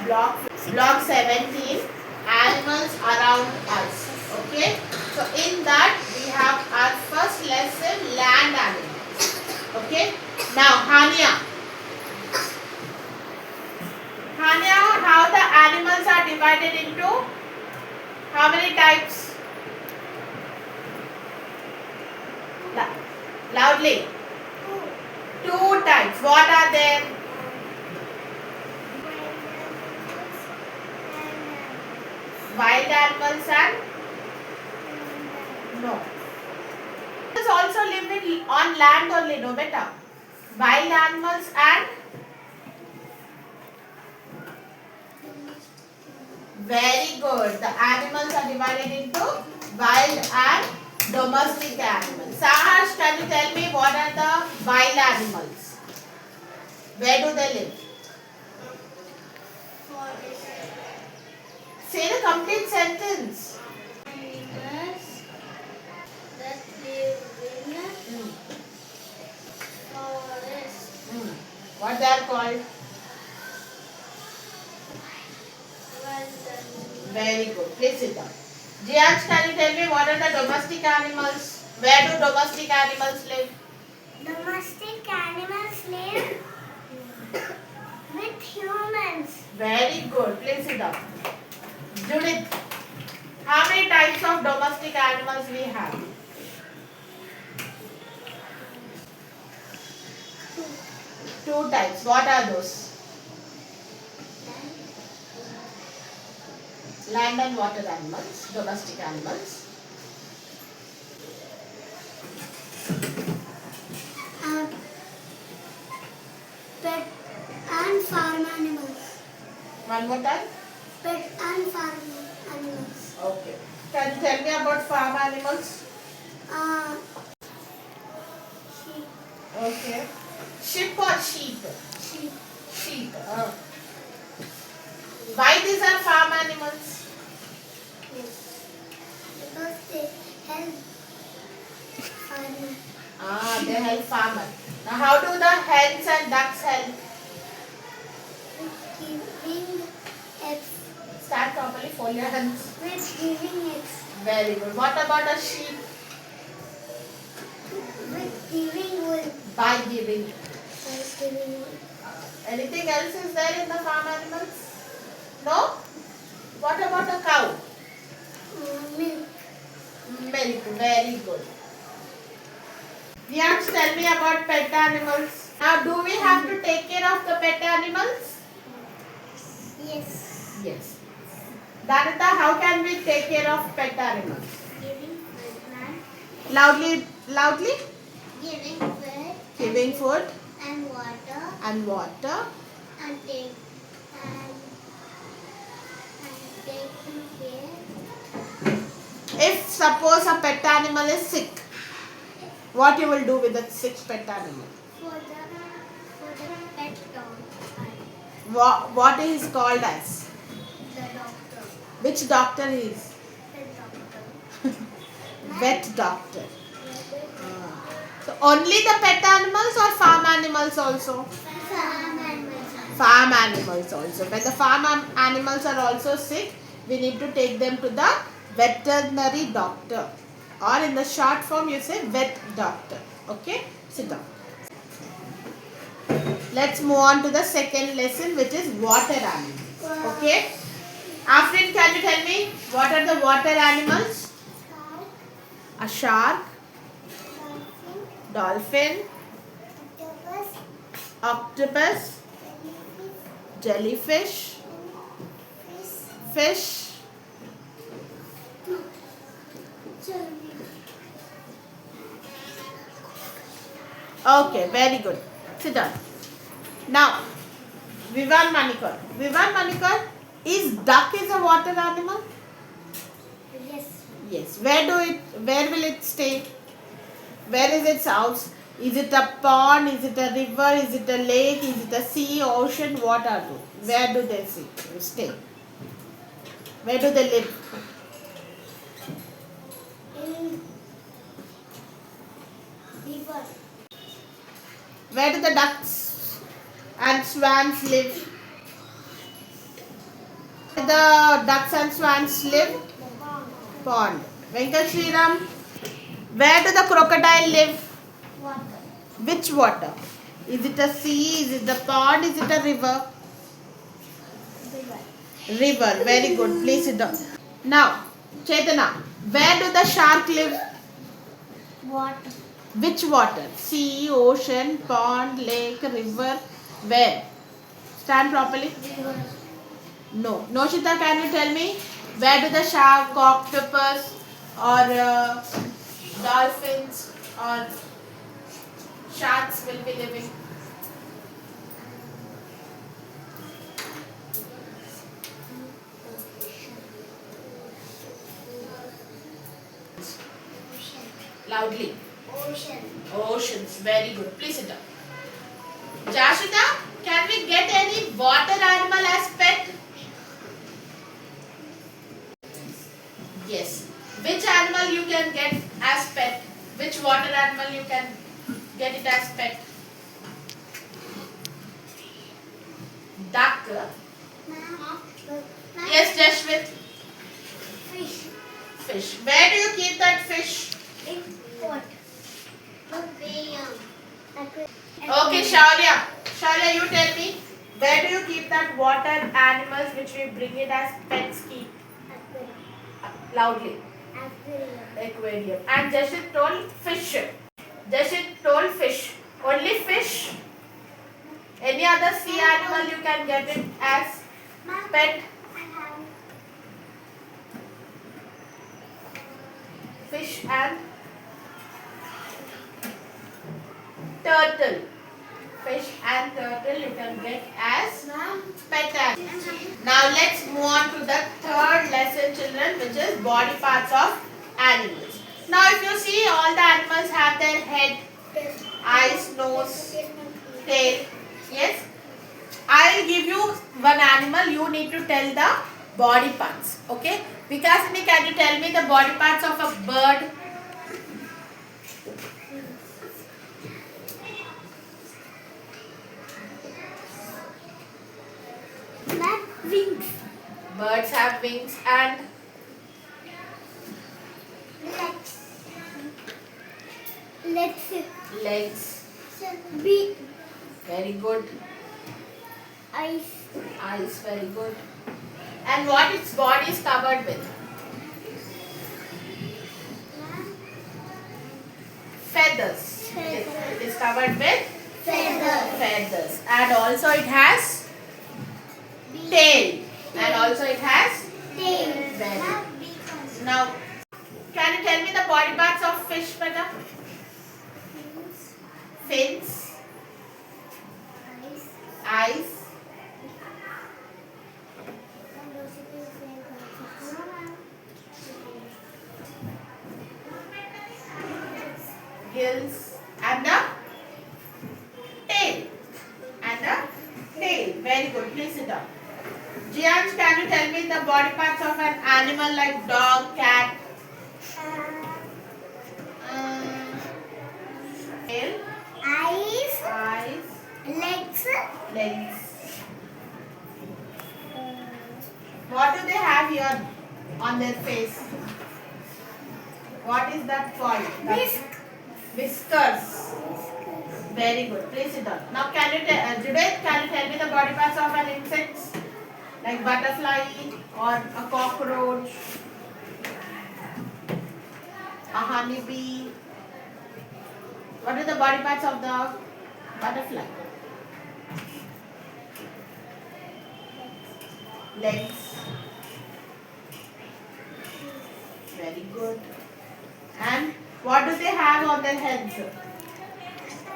block 17, animals around us. Okay, so in that we have our first lesson, land animals. Okay, now Hania, how the animals are divided into how many types? Loudly. Two types. What are they? Wild animals and no. Animals also live on land only, no beta. Wild animals and very good. The animals are divided into wild and domestic animals. Sahash, can you tell me what are the wild animals? Where do they live? Say the complete sentence. Animals that live in forest. What they are called? Wild Very good. Please sit down. Jianj, can you tell me what are the domestic animals? Where do domestic animals live? Domestic animals live with humans. Very good. Please sit down. Judith, how many types of domestic animals we have? Two types. What are those? Land and water animals, domestic animals. Pet and farm animals. One more time. Pet and farm animals. Okay. Can you tell me about farm animals? Sheep. Okay. Sheep or sheep? Sheep. Sheep. Why these are farm animals? Because they help farmers. They help farmers. Now, how do the hens and ducks help? With giving eggs. Start properly, fold your hands. With giving eggs. Very good. What about a sheep? With giving wool. By giving. By giving wool. Anything else is there in the farm animals? No? What about a cow? Milk. Milk. Very good. Vyans, tell me about pet animals. Now, do we have to take care of the pet animals? Yes. Yes. Danita, how can we take care of pet animals? Giving food. Loudly. Giving food. Giving food And water. and water. And taking care. If suppose a pet animal is sick, what you will do with the sick pet animal? For the pet dog. What he is called as? The doctor. Which doctor he is? The doctor. Vet doctor. So only the pet animals or farm animals also? Farm animals. Farm animals also. When the farm animals are also sick, we need to take them to the veterinary doctor, or in the short form you say vet doctor. Okay, sit down. Let's move on to the second lesson, which is water animals. Okay, Afrin, can you tell me what are the water animals? A shark, dolphin, octopus, jellyfish, fish. Okay, very good. Sit down. Now, Vivan Manikar, is duck is a water animal? Yes. Yes. Where will it stay? Where is its house? Is it a pond? Is it a river? Is it a lake? Is it a sea, ocean? What are they? Where do they stay? Where do they live? In river. Where do the ducks and swans live? the ducks and swans live? Pond. Venkat Sriram, where do the crocodile live? Water. Which water? Is it a sea? Is it the pond? Is it a river? River. River. Very good. Please sit down. Now, Chaitana, where do the shark live? Water. Which water? Sea, ocean, pond, lake, river. Where? Stand properly. River. No. Noshita, can you tell me where do the shark, octopus, or dolphins or sharks will be living? Loudly. Ocean. Oceans. Very good. Please sit down. Jashita, can we get any water animal as pet? Yes. Which animal you can get as pet? Which water animal you can get it as pet? Duck. Yes, Jashwit. Fish. Fish. Where do you keep that fish? In what? Aquarium. Okay, Shaurya. Shaurya, you tell me. Where do you keep that water animals which we bring it as pets keep? Aquarium. Loudly. Aquarium. Aquarium. And Jashit told fish. Jashit told fish. Only fish. Any other sea animal you can get it as pet? Fish and turtle. Fish and turtle you can get as pet animals. Now let's move on to the third lesson, children, which is body parts of animals. Now if you see, all the animals have their head, eyes, nose, tail. Yes. I'll give you one animal. You need to tell the body parts. Okay. Vikasini, can you tell me the body parts of a bird? Wings. Birds have wings and Legs. Legs. legs. Beak. Very good. Eyes. Eyes. Very good. And what its body is covered with? Feathers. It is covered with feathers. And also it has tail. And also it has belly. Now, can you tell me the body parts of fish, Beta? Fins, eyes, gills, and the tail. And the tail. Very good. Please sit down. Jianj, can you tell me the body parts of an animal like dog, cat? Tail, eyes, Legs. legs. What do they have here on their face? What is that called? Whiskers. Very good. Please sit down. Now, can you Judith, can you tell me the body parts of an insect? Like butterfly or a cockroach, a honeybee. What are the body parts of the butterfly? Legs. Very good. And what do they have on their heads?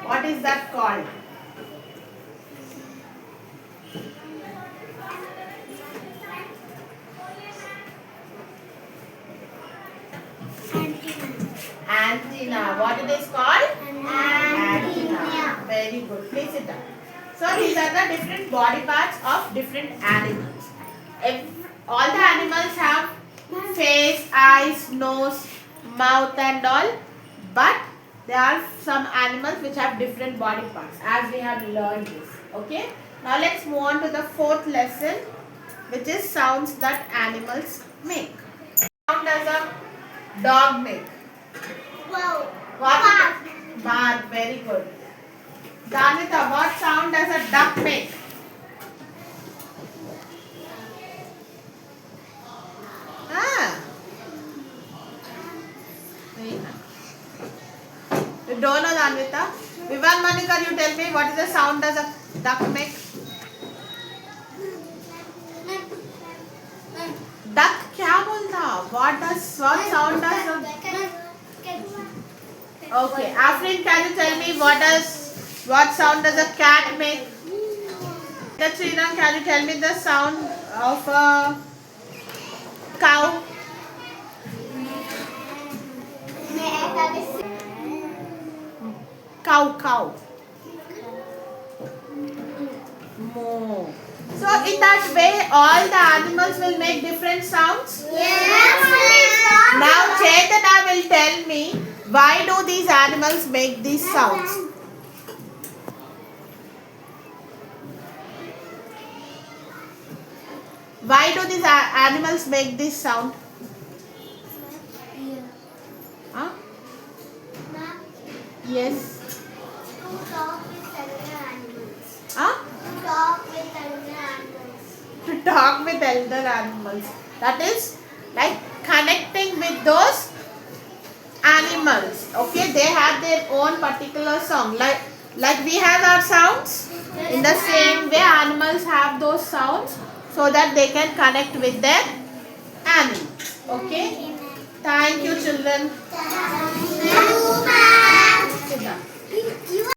What is that called? Antenna. What it is called? Antenna. Very good. Please sit down. So these are the different body parts of different animals. All the animals have face, eyes, nose, mouth and all. But there are some animals which have different body parts, as we have learned this. Okay. Now let's move on to the fourth lesson. which is sounds that animals make. Sound does a dog make? Wow. What? Bark. Bark. Very good. Danita, what sound does a duck make? Ah. Very nice. You don't know Danita? Vivan Manikar, you tell me what is the sound does a duck make? Duck क्या बोलता? What sound does a... Okay, Afrin, can you tell me what sound does a cat make? Katrina, can you tell me the sound of a cow? Cow. Moo. So in that way, all the animals will make different sounds. Now Chetana will tell me why do these animals make these sounds. Why do these animals make this sound? Huh? Yes. To talk with other animals. Huh? To talk with other animals. To talk with elder animals. That is like connecting with those animals. Okay, they have their own particular song. Like we have our sounds. In the same way, animals have those sounds so that they can connect with their animals. Okay. Thank you, children.